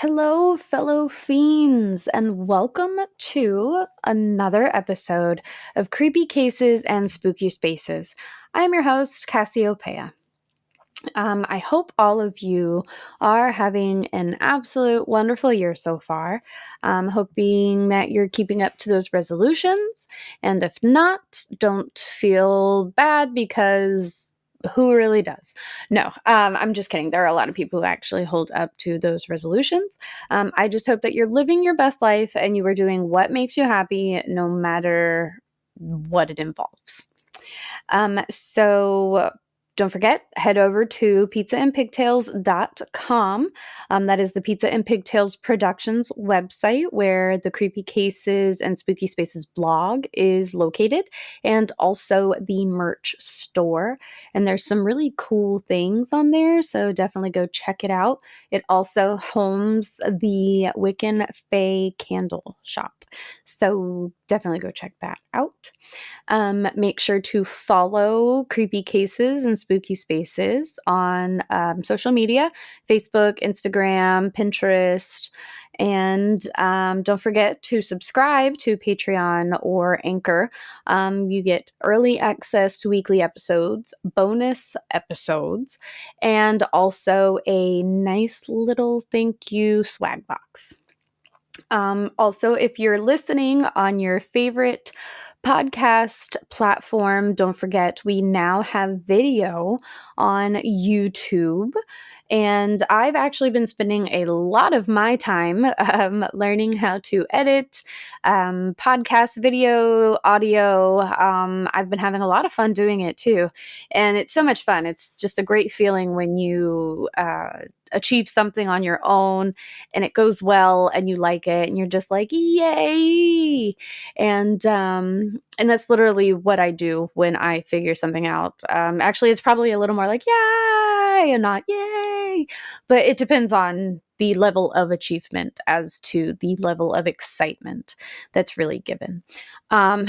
Hello, fellow fiends, and welcome to another episode of Creepy Cases and Spooky Spaces. I am your host, Cassiopeia. I hope all of you are having an absolute wonderful year so far. Hoping that you're keeping up to those resolutions, and if not, don't feel bad because who really does? No, I'm just kidding. There are a lot of people who actually hold up to those resolutions. I just hope that you're living your best life and you are doing what makes you happy, no matter what it involves. So don't forget, head over to pizzaandpigtails.com. That is the Pizza and Pigtails Productions website where the Creepy Cases and Spooky Spaces blog is located, and also the merch store. And there's some really cool things on there, so definitely go check it out. It also homes the Wiccan Fae candle shop, so definitely go check that out. Make sure to follow Creepy Cases and Spooky Spaces on social media: Facebook, Instagram, Pinterest. And don't forget to subscribe to Patreon or Anchor. You get early access to weekly episodes, bonus episodes, and also a nice little thank you swag box. Also, if you're listening on your favorite podcast platform, don't forget we now have video on YouTube. And I've actually been spending a lot of my time learning how to edit podcast, video, audio. I've been having a lot of fun doing it too. And it's so much fun. It's just a great feeling when you achieve something on your own and it goes well and you like it and you're just like, yay. And that's literally what I do when I figure something out. Actually, it's probably a little more like yay and not yay, but it depends on the level of achievement as to the level of excitement that's really given. Um,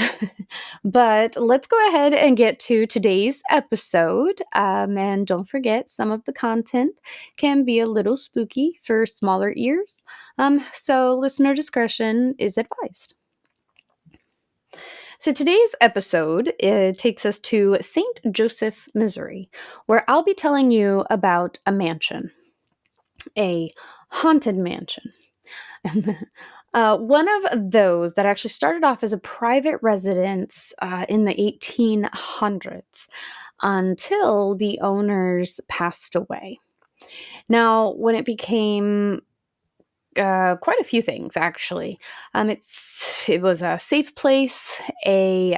but let's go ahead and get to today's episode. And don't forget, some of the content can be a little spooky for smaller ears. So listener discretion is advised. So today's episode takes us to St. Joseph, Missouri, where I'll be telling you about a mansion, a haunted mansion. One of those that actually started off as a private residence in the 1800s until the owners passed away. Now, when it became quite a few things, actually. It was a safe place, a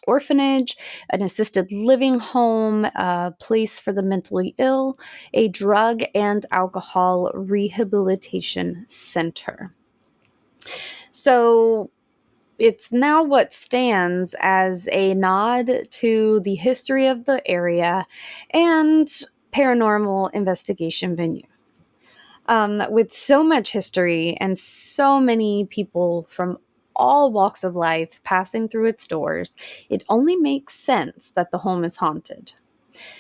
orphanage, an assisted living home, a place for the mentally ill, a drug and alcohol rehabilitation center. So it's now what stands as a nod to the history of the area and paranormal investigation venue. With so much history and so many people from all walks of life passing through its doors, it only makes sense that the home is haunted.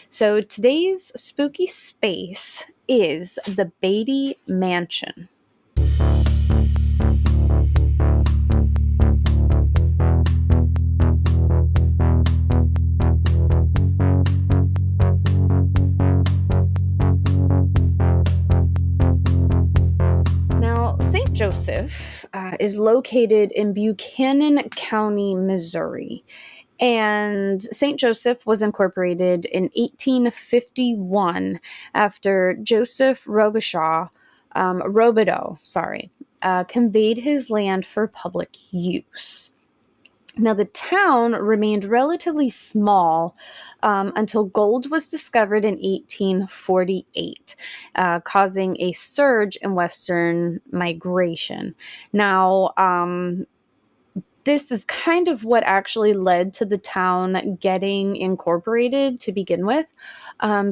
So today's spooky space is the Beattie Mansion. St. Joseph is located in Buchanan County, Missouri. And St. Joseph was incorporated in 1851 after Joseph Robideau, conveyed his land for public use. Now, the town remained relatively small until gold was discovered in 1848, causing a surge in Western migration. Now, This is kind of what actually led to the town getting incorporated to begin with,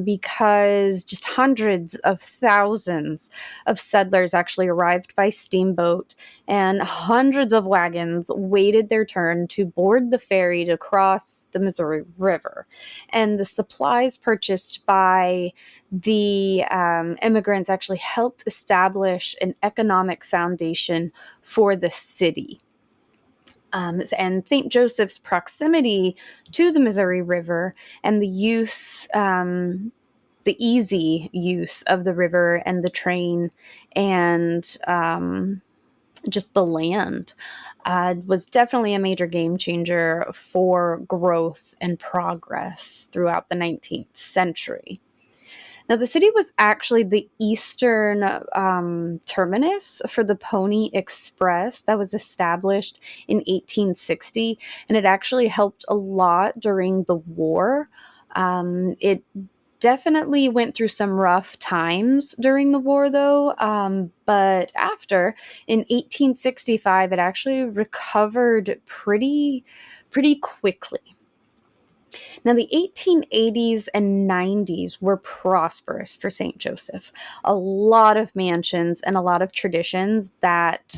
because just hundreds of thousands of settlers actually arrived by steamboat, and hundreds of wagons waited their turn to board the ferry to cross the Missouri River. And the supplies purchased by the immigrants actually helped establish an economic foundation for the city. And St. Joseph's proximity to the Missouri River and the easy use of the river and the train and just the land was definitely a major game changer for growth and progress throughout the 19th century. Now, the city was actually the eastern terminus for the Pony Express that was established in 1860, and it actually helped a lot during the war. It definitely went through some rough times during the war, though, but after, in 1865, it actually recovered pretty quickly. Now, the 1880s and 90s were prosperous for St. Joseph. A lot of mansions and a lot of traditions that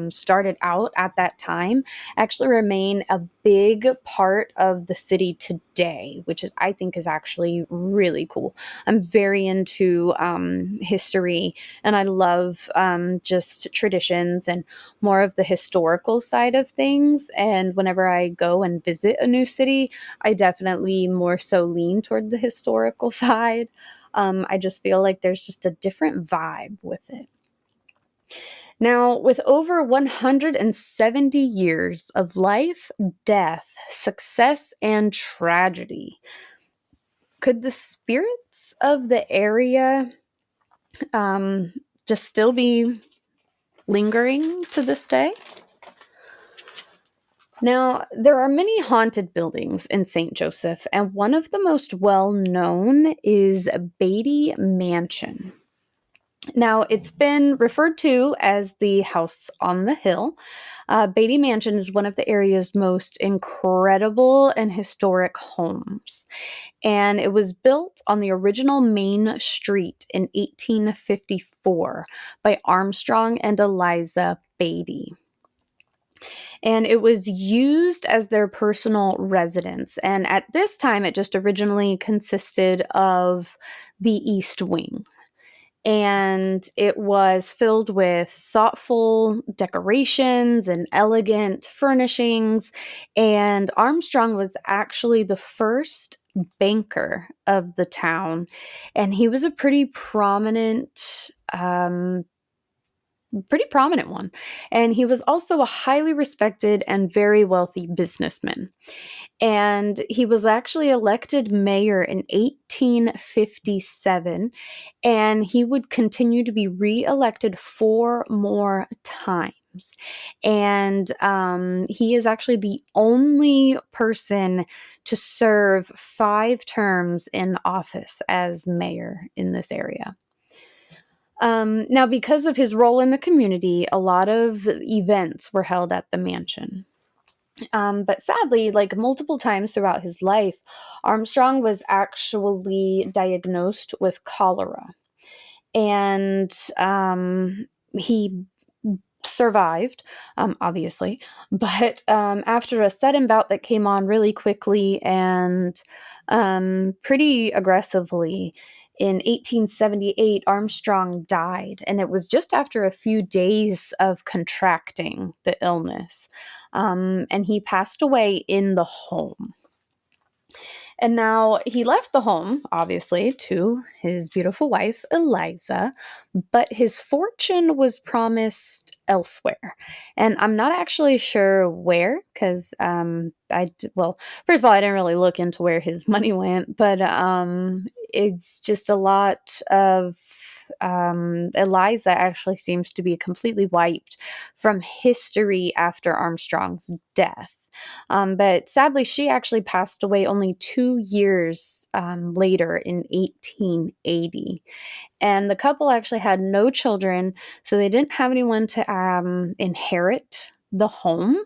started out at that time actually remain a big part of the city today, which is, I think, is actually really cool. I'm very into history, and I love just traditions and more of the historical side of things. And whenever I go and visit a new city, I definitely more so lean toward the historical side. I just feel like there's just a different vibe with it. Now, with over 170 years of life, death, success, and tragedy, could the spirits of the area um, just still be lingering to this day? Now, there are many haunted buildings in St. Joseph, and one of the most well known is Beattie Mansion. Now, it's been referred to as the house on the hill. Beattie Mansion is one of the area's most incredible and historic homes, and it was built on the original main street in 1854 by Armstrong and Eliza Beattie. And it was used as their personal residence. And at this time, it just originally consisted of the East Wing. And it was filled with thoughtful decorations and elegant furnishings. And Armstrong was actually the first banker of the town. And he was a pretty prominent one. And he was also a highly respected and very wealthy businessman. And he was actually elected mayor in 1857, and he would continue to be reelected 4 more times. And he is actually the only person to serve 5 terms in office as mayor in this area. Now, because of his role in the community, a lot of events were held at the mansion. But sadly, like multiple times throughout his life, Armstrong was actually diagnosed with cholera. And he survived, obviously. But after a sudden bout that came on really quickly and pretty aggressively, in 1878, Armstrong died, and it was just after a few days of contracting the illness. And he passed away in the home. And now he left the home, obviously, to his beautiful wife, Eliza, but his fortune was promised elsewhere. And I'm not actually sure where, because well, first of all, I didn't really look into where his money went, but it's just a lot of. Eliza actually seems to be completely wiped from history after Armstrong's death. But sadly, she actually passed away only 2 years later in 1880. And the couple actually had no children, so they didn't have anyone to inherit the home.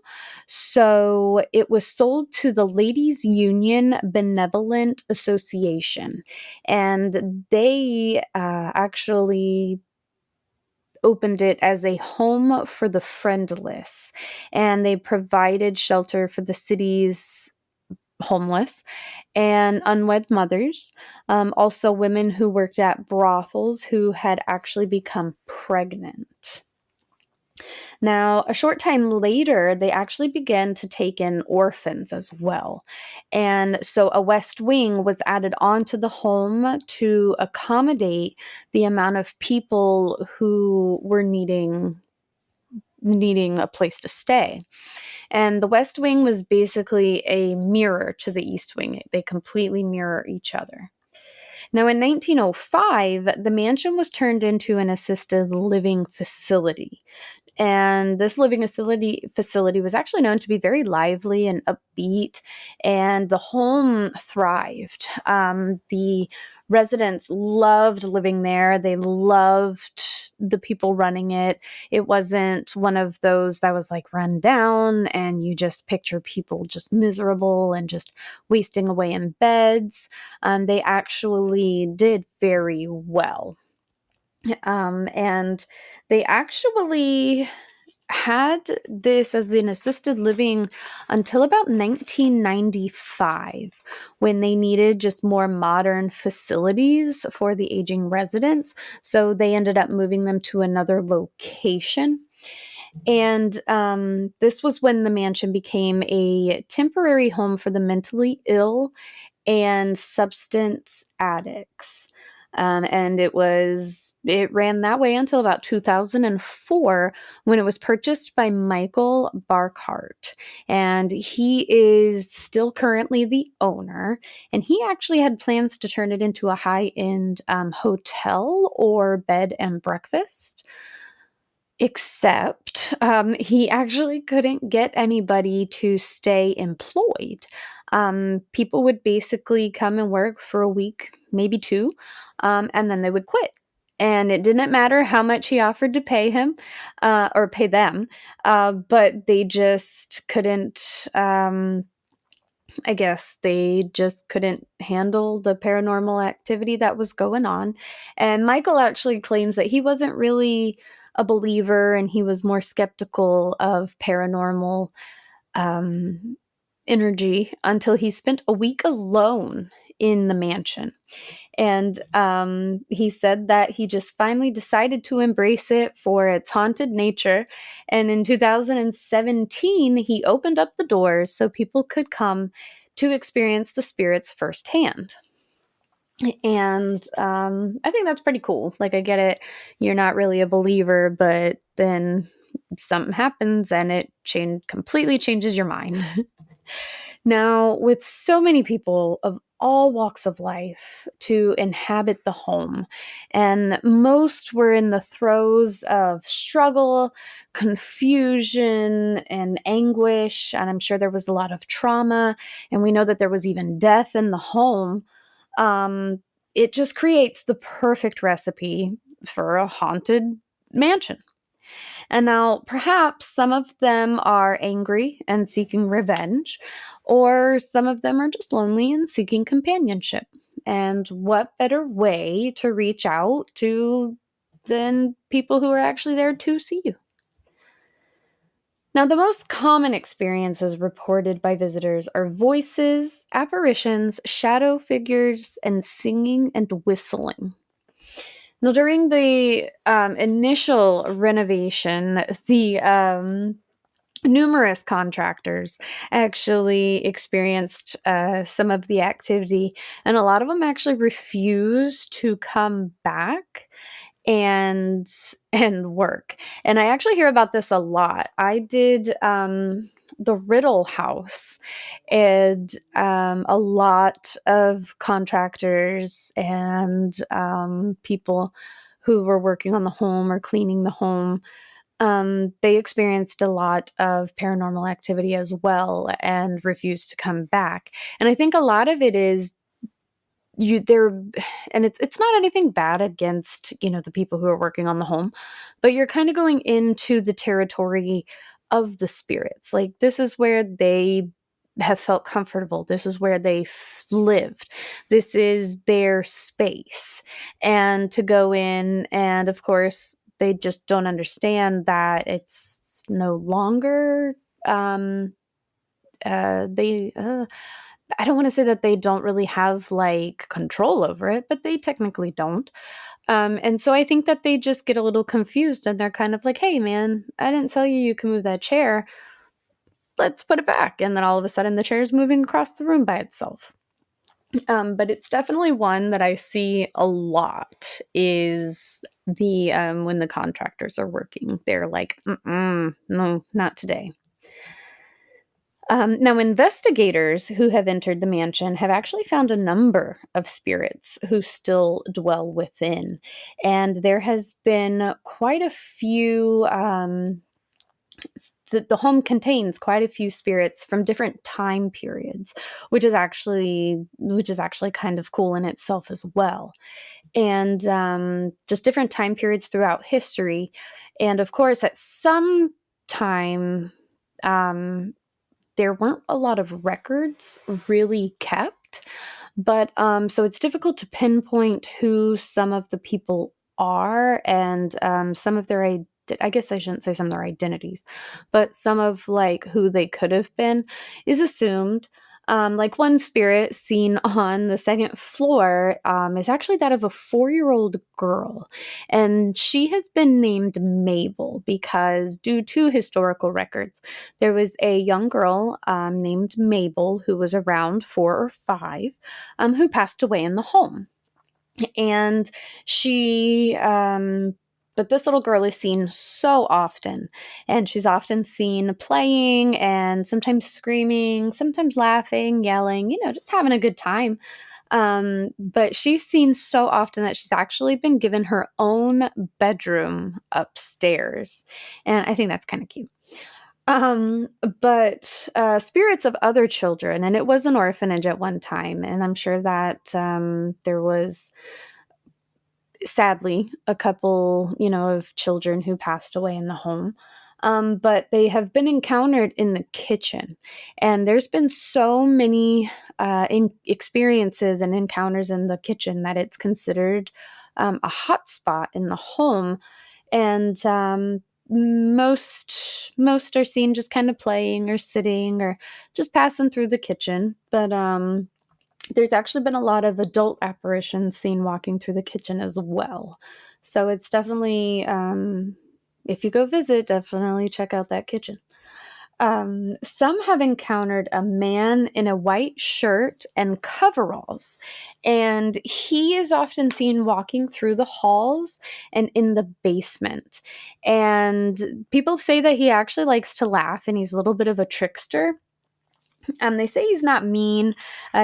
So it was sold to the Ladies Union Benevolent Association, and they actually opened it as a home for the friendless, and they provided shelter for the city's homeless and unwed mothers, also women who worked at brothels who had actually become pregnant. Now, a short time later, they actually began to take in orphans as well. And so a west wing was added onto the home to accommodate the amount of people who were needing a place to stay. And the west wing was basically a mirror to the east wing. They completely mirror each other. Now, in 1905, the mansion was turned into an assisted living facility. And this living facility was actually known to be very lively and upbeat, and the home thrived. The residents loved living there. They loved the people running it. It wasn't one of those that was like run down and you just picture people just miserable and just wasting away in beds. They actually did very well. And they actually had this as an assisted living until about 1995, when they needed just more modern facilities for the aging residents. So they ended up moving them to another location. And this was when the mansion became a temporary home for the mentally ill and substance addicts. And it ran that way until about 2004, when it was purchased by Michael Barkhart. And he is still currently the owner. And he actually had plans to turn it into a high-end hotel or bed and breakfast. Except he actually couldn't get anybody to stay employed. People would basically come and work for a week, maybe two, and then they would quit. And it didn't matter how much he offered to pay him or pay them, but they just couldn't. I guess they just couldn't handle the paranormal activity that was going on. And Michael actually claims that he wasn't really a believer and he was more skeptical of paranormal um, energy until he spent a week alone in the mansion. And he said that he just finally decided to embrace it for its haunted nature. And in 2017, he opened up the doors so people could come to experience the spirits firsthand. And I think that's pretty cool. Like, I get it. You're not really a believer, but then something happens and it completely changes your mind. Now, with so many people of all walks of life to inhabit the home, and most were in the throes of struggle, confusion, and anguish, and I'm sure there was a lot of trauma, and we know that there was even death in the home. Um, it just creates the perfect recipe for a haunted mansion. And now, perhaps some of them are angry and seeking revenge, or some of them are just lonely and seeking companionship. And what better way to reach out to than people who are actually there to see you? Now, the most common experiences reported by visitors are voices, apparitions, shadow figures, and singing and whistling. Now, during the initial renovation, the numerous contractors actually experienced some of the activity, and a lot of them actually refused to come back and work. And I actually hear about this a lot. I did the Riddle House, and a lot of contractors and people who were working on the home or cleaning the home, they experienced a lot of paranormal activity as well and refused to come back. And I think a lot of it is you there, and it's not anything bad against, the people who are working on the home, but you're kind of going into the territory of the spirits. Like, this is where they have felt comfortable. This is where they lived. This is their space. And to go in, and of course, they just don't understand that it's no longer, um, they, I don't want to say that they don't really have like control over it, but they technically don't. And so I think that they just get a little confused and they're kind of like, hey, man, I didn't tell you you can move that chair. Let's put it back. And then all of a sudden the chair is moving across the room by itself. But it's definitely one that I see a lot is the when the contractors are working, they're like, no, not today. Now, investigators who have entered the mansion have actually found a number of spirits who still dwell within. And there has been quite a few, the home contains quite a few spirits from different time periods, which is actually kind of cool in itself as well. And just different time periods throughout history. And of course, at some time, um, there weren't a lot of records really kept, but so it's difficult to pinpoint who some of the people are and some of their I guess I shouldn't say some of their identities, but some of like who they could have been is assumed. Like one spirit seen on the second floor is actually that of a 4-year-old girl. And she has been named Mabel because, due to historical records, there was a young girl named Mabel who was around 4 or 5 who passed away in the home. And but this little girl is seen so often, and she's often seen playing and sometimes screaming, sometimes laughing, yelling, just having a good time. But she's seen so often that she's actually been given her own bedroom upstairs. And I think that's kind of cute. Um, but spirits of other children, and it was an orphanage at one time, and I'm sure that there was sadly a couple, of children who passed away in the home. But they have been encountered in the kitchen, and there's been so many experiences and encounters in the kitchen that it's considered a hot spot in the home. And most are seen just kind of playing or sitting or just passing through the kitchen. But there's actually been a lot of adult apparitions seen walking through the kitchen as well. So it's definitely, if you go visit, definitely check out that kitchen. Some have encountered a man in a white shirt and coveralls, and he is often seen walking through the halls and in the basement. And people say that he actually likes to laugh and he's a little bit of a trickster. They say he's not mean.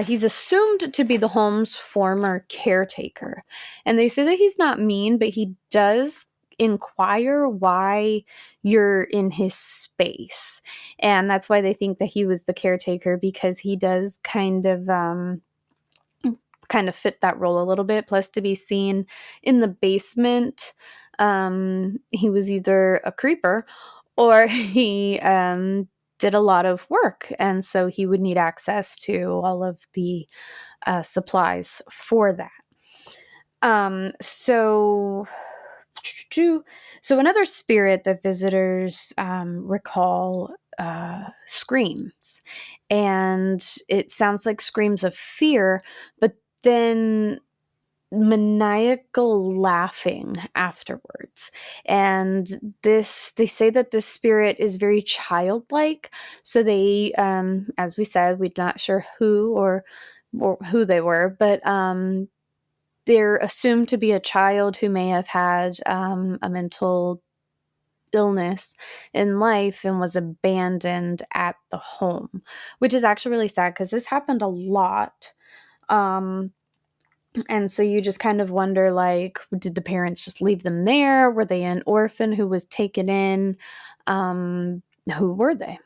He's assumed to be the home's former caretaker. And they say that he's not mean, but he does inquire why you're in his space. And that's why they think that he was the caretaker, because he does kind of fit that role a little bit. Plus, to be seen in the basement, he was either a creeper or he did a lot of work. And so he would need access to all of the supplies for that. So another spirit that visitors recall screams, and it sounds like screams of fear, but then maniacal laughing afterwards. And they say that this spirit is very childlike. So they, as we said, we're not sure who or who they were, but they're assumed to be a child who may have had a mental illness in life and was abandoned at the home, which is actually really sad because this happened a lot. And so you just kind of wonder, like, did the parents just leave them there? Were they an orphan who was taken in? Who were they?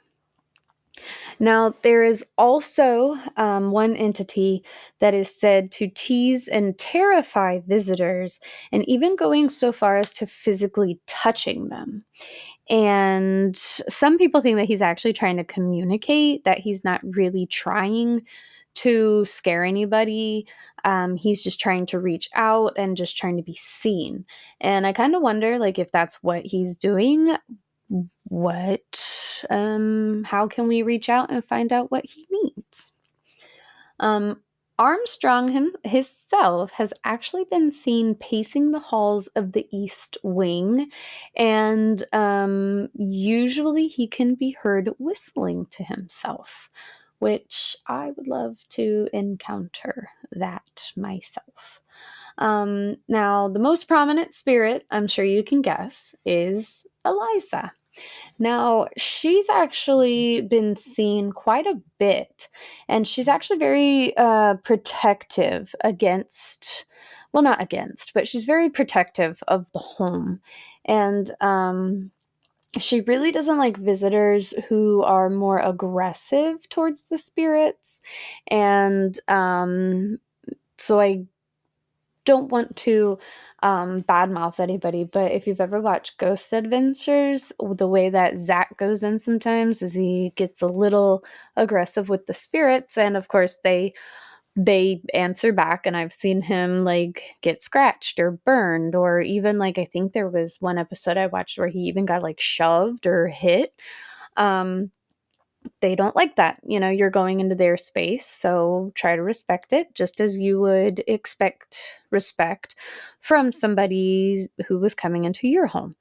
Now, there is also one entity that is said to tease and terrify visitors, and even going so far as to physically touching them. And some people think that he's actually trying to communicate, that he's not really trying to scare anybody. He's just trying to reach out and just trying to be seen. And I kind of wonder, like, if that's what he's doing, how can we reach out and find out what he needs? Um, Armstrong himself has actually been seen pacing the halls of the East Wing, and usually he can be heard whistling to himself, which I would love to encounter that myself. Now, the most prominent spirit, I'm sure you can guess, is Eliza. Now, she's actually been seen quite a bit, and she's actually very protective against, well, not against, but she's very protective of the home. And she really doesn't like visitors who are more aggressive towards the spirits. And so I don't want to badmouth anybody, but if you've ever watched Ghost Adventures, the way that Zach goes in sometimes is he gets a little aggressive with the spirits, and of course they answer back, and I've seen him like get scratched or burned, or even like I think there was one episode I watched where he even got like shoved or hit. Um, they don't like that. You know, you're going into their space, so try to respect it just as you would expect respect from somebody who was coming into your home.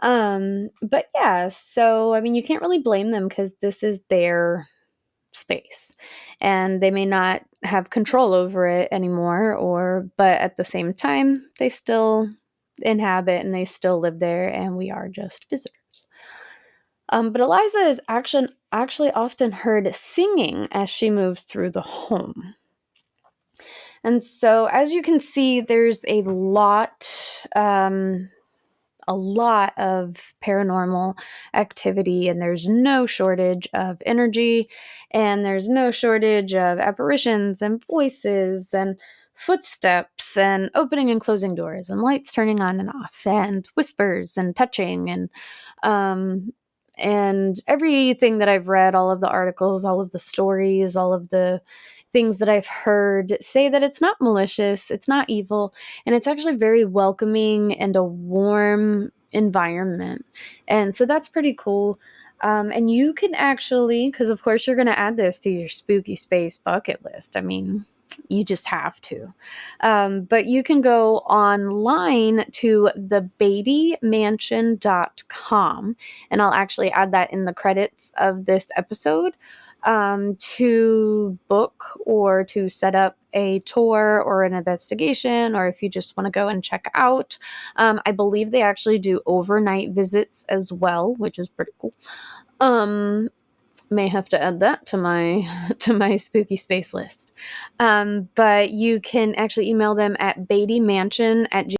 But yeah, so I mean, you can't really blame them because this is their space and they may not have control over it anymore, or but at the same time, they still inhabit and they still live there, and we are just visitors. But Eliza is actually often heard singing as she moves through the home. And so, as you can see, there's a lot of paranormal activity, and there's no shortage of energy, and there's no shortage of apparitions and voices and footsteps and opening and closing doors and lights turning on and off and whispers and touching um and everything that I've read, all of the articles, all of the stories, all of the things that I've heard say that it's not malicious, it's not evil, and it's actually very welcoming and a warm environment. And so that's pretty cool. And you can actually, because of course you're going to add this to your spooky space bucket list. I mean, you just have to. But you can go online to the beattiemansion.com, and I'll actually add that in the credits of this episode, to book or to set up a tour or an investigation, or if you just want to go and check out. I believe they actually do overnight visits as well, which is pretty cool. May have to add that to my to my spooky space list. But you can actually email them at beattiemansion at